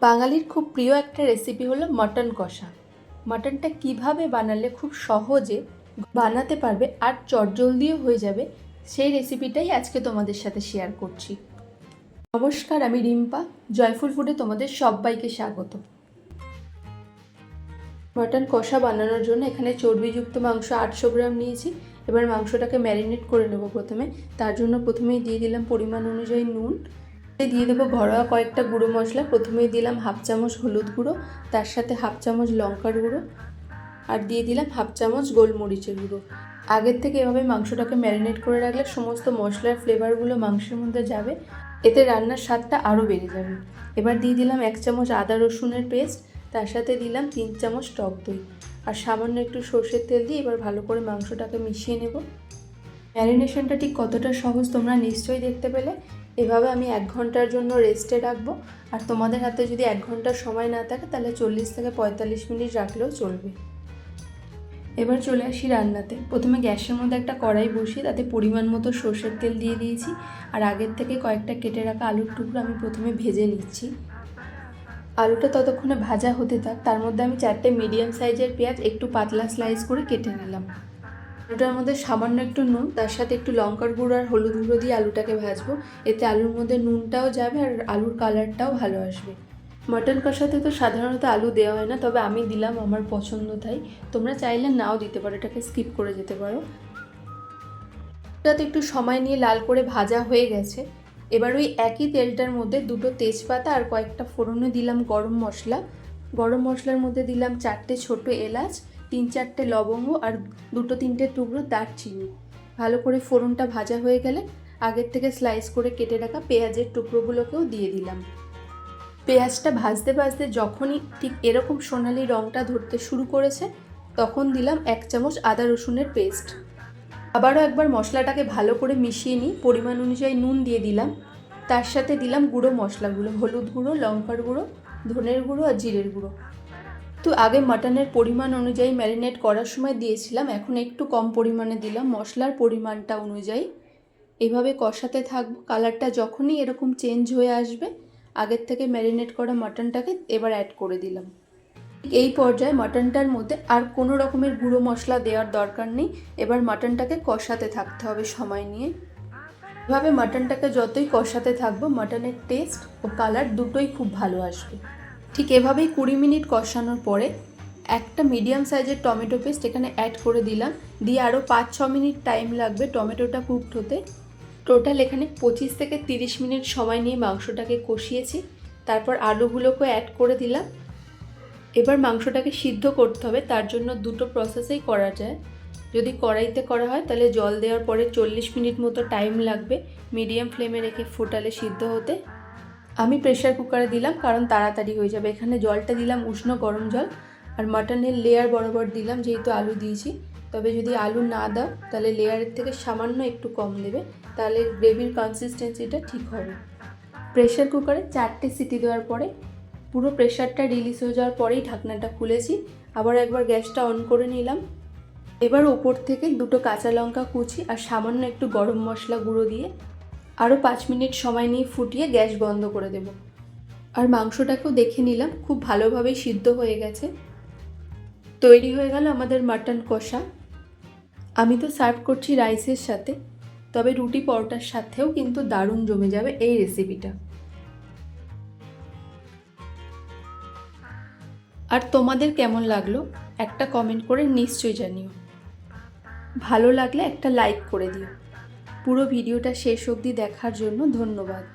বাঙালির খুব প্রিয় একটা রেসিপি হলো মটন কষা। মটনটা কিভাবে বানালে খুব সহজে বানাতে পারবে আর চটজলদিও হয়ে যাবে, সেই রেসিপিটাই আজকে তোমাদের সাথে শেয়ার করছি। নমস্কার, আমি রিম্পা। জয়ফুল ফুডে তোমাদের সবাইকে স্বাগত। মটন কষা বানানোর জন্য এখানে চর্বিযুক্ত মাংস 800 গ্রাম নিয়েছি। এবার মাংসটাকে ম্যারিনেট করে নেব। তার জন্য প্রথমেই দিয়ে দিলাম পরিমাণ অনুযায়ী নুন, দিয়ে দেবো ঘরোয়া কয়েকটা গুঁড়ো মশলা। প্রথমেই দিলাম হাফ চামচ হলুদ গুঁড়ো, তার সাথে হাফ চামচ লঙ্কার গুঁড়ো, আর দিয়ে দিলাম হাফ চামচ গোলমরিচের গুঁড়ো। আগের থেকে এভাবে মাংসটাকে ম্যারিনেট করে রাখলে সমস্ত মশলার ফ্লেভারগুলো মাংসের মধ্যে যাবে, এতে রান্নার স্বাদটা আরও বেড়ে যাবে। এবার দিয়ে দিলাম 1 চামচ আদা রসুনের পেস্ট, তার সাথে দিলাম 3 চামচ টক দই আর সামান্য একটু সর্ষের তেল দিয়ে এবার ভালো করে মাংসটাকে মিশিয়ে নেব। ম্যারিনেশনটা ঠিক কতটা সহজ তোমরা নিশ্চয়ই দেখতে পেলে। এভাবে আমি 1 ঘন্টার জন্য রেস্টে রাখবো। আর তোমাদের হাতে যদি 1 ঘন্টার সময় না থাকে তাহলে 40 থেকে 45 মিনিট রাখলেও চলবে। এবার চলে আসি রান্নাতে। প্রথমে গ্যাসের মধ্যে একটা কড়াই বসিয়ে তাতে পরিমাণ মতো সর্ষের তেল দিয়ে দিয়েছি। আর আগের থেকে কয়েকটা কেটে রাখা আলুর টুকরো আমি প্রথমে ভেজে নিচ্ছি। আলুটা ততক্ষণে ভাজা হতে থাক, তার মধ্যে আমি 4টে মিডিয়াম সাইজের পেঁয়াজ একটু পাতলা স্লাইস করে কেটে নিলাম। আলুটার মধ্যে সামান্য একটু নুন, তার সাথে একটু লঙ্কার গুঁড়ো আর হলুদ গুঁড়ো দিয়ে আলুটাকে ভাজবো। এতে আলুর মধ্যে নুনটাও যাবে আর আলুর কালারটাও ভালো আসবে। মটন কষাতে তো সাধারণত আলু দেওয়া হয় না, তবে আমি দিলাম, আমার পছন্দ তাই। তোমরা চাইলে নাও দিতে পারো, এটাকে স্কিপ করে যেতে পারো। এটাতে একটু সময় নিয়ে লাল করে ভাজা হয়ে গেছে। এবার ওই একই তেলটার মধ্যে 2টো তেজপাতা আর কয়েকটা ফোড়নে দিলাম গরম মশলা। গরম মশলার মধ্যে দিলাম 4টে ছোট এলাচ, 3-4টে লবঙ্গ আর 2-3টে টুকরো দারচিনি। ভালো করে ফোড়নটা ভাজা হয়ে গেলে আগের থেকে স্লাইস করে কেটে রাখা পেঁয়াজের টুকরোগুলোকেও দিয়ে দিলাম। পেঁয়াজটা ভাজতে ভাজতে যখনই ঠিক এরকম সোনালি রঙটা ধরতে শুরু করেছে তখন দিলাম 1 চামচ আদা রসুনের পেস্ট। আবারও একবার মশলাটাকে ভালো করে মিশিয়ে নিই। পরিমাণ অনুযায়ী নুন দিয়ে দিলাম, তার সাথে দিলাম গুঁড়ো মশলাগুলো, হলুদ গুঁড়ো, লঙ্কার গুঁড়ো, ধনের গুঁড়ো আর জিরের গুঁড়ো। তো আগে মাটনের পরিমাণ অনুযায়ী ম্যারিনেট করার সময় দিয়েছিলাম, এখন একটু কম পরিমাণে দিলাম মশলার পরিমাণটা অনুযায়ী। এভাবে কষাতে থাকবো। কালারটা যখনই এরকম চেঞ্জ হয়ে আসবে আগের থেকে ম্যারিনেট করা মাটনটাকে এবার অ্যাড করে দিলাম। এই পর্যায়ে মাটনটার মধ্যে আর কোনো রকমের গুঁড়ো মশলা দেওয়ার দরকার নেই। এবার মাটনটাকে কষাতে থাকতে হবে সময় নিয়ে। এভাবে মাটনটাকে যতই কষাতে থাকবো মাটনের টেস্ট ও কালার দুটোই খুব ভালো আসবে। ঠিক এভাবেই 20 মিনিট কষানোর পরে একটা মিডিয়াম সাইজের টমেটো পেস্ট এখানে অ্যাড করে দিলাম, দিয়ে আরও 5-6 মিনিট টাইম লাগবে টমেটোটা কুকড হতে। টোটাল এখানে 25 থেকে 30 মিনিট সময় নিয়ে মাংসটাকে কষিয়েছি। তারপর আলুগুলোকে অ্যাড করে দিলাম। এবার মাংসটাকে সিদ্ধ করতে হবে, তার জন্য দুটো প্রসেসেই করা যায়। যদি কড়াইতে করা হয় তাহলে জল দেওয়ার পরে 40 মিনিট মতো টাইম লাগবে মিডিয়াম ফ্লেমে রেখে ফোটালে সিদ্ধ হতে। আমি প্রেশার কুকারে দিলাম কারণ তাড়াতাড়ি হয়ে যাবে। এখানে জলটা দিলাম উষ্ণ গরম জল, আর মাটনের লেয়ার বরাবর দিলাম যেহেতু আলু দিয়েছি। তবে যদি আলু না দাও তাহলে লেয়ারের থেকে সামান্য একটু কম দেবে, তাহলে গ্রেভির কনসিস্টেন্সিটা ঠিক হবে। প্রেশার কুকারে 4টে সিটি দেওয়ার পরে পুরো প্রেশারটা রিলিজ হয়ে যাওয়ার পরেই ঢাকনাটা খুলেছি। আবার একবার গ্যাসটা অন করে নিলাম। এবার ওপর থেকে 2টো কাঁচা লঙ্কা কুচি আর সামান্য একটু গরম মশলা গুঁড়ো দিয়ে আরও 5 মিনিট সময় নিয়ে ফুটিয়ে গ্যাস বন্ধ করে দেব। আর মাংসটাকেও দেখে নিলাম, খুব ভালোভাবেই সিদ্ধ হয়ে গেছে। তৈরি হয়ে গেল আমাদের মাটন কষা। আমি তো সার্ভ করছি রাইসের সাথে, তবে রুটি পরোটার সাথেও কিন্তু দারুণ জমে যাবে এই রেসিপিটা। আর তোমাদের কেমন লাগলো একটা কমেন্ট করে নিশ্চয়ই জানিও। ভালো লাগলে একটা লাইক করে দিও। পুরো ভিডিওটা শেষ অবধি দেখার জন্য ধন্যবাদ।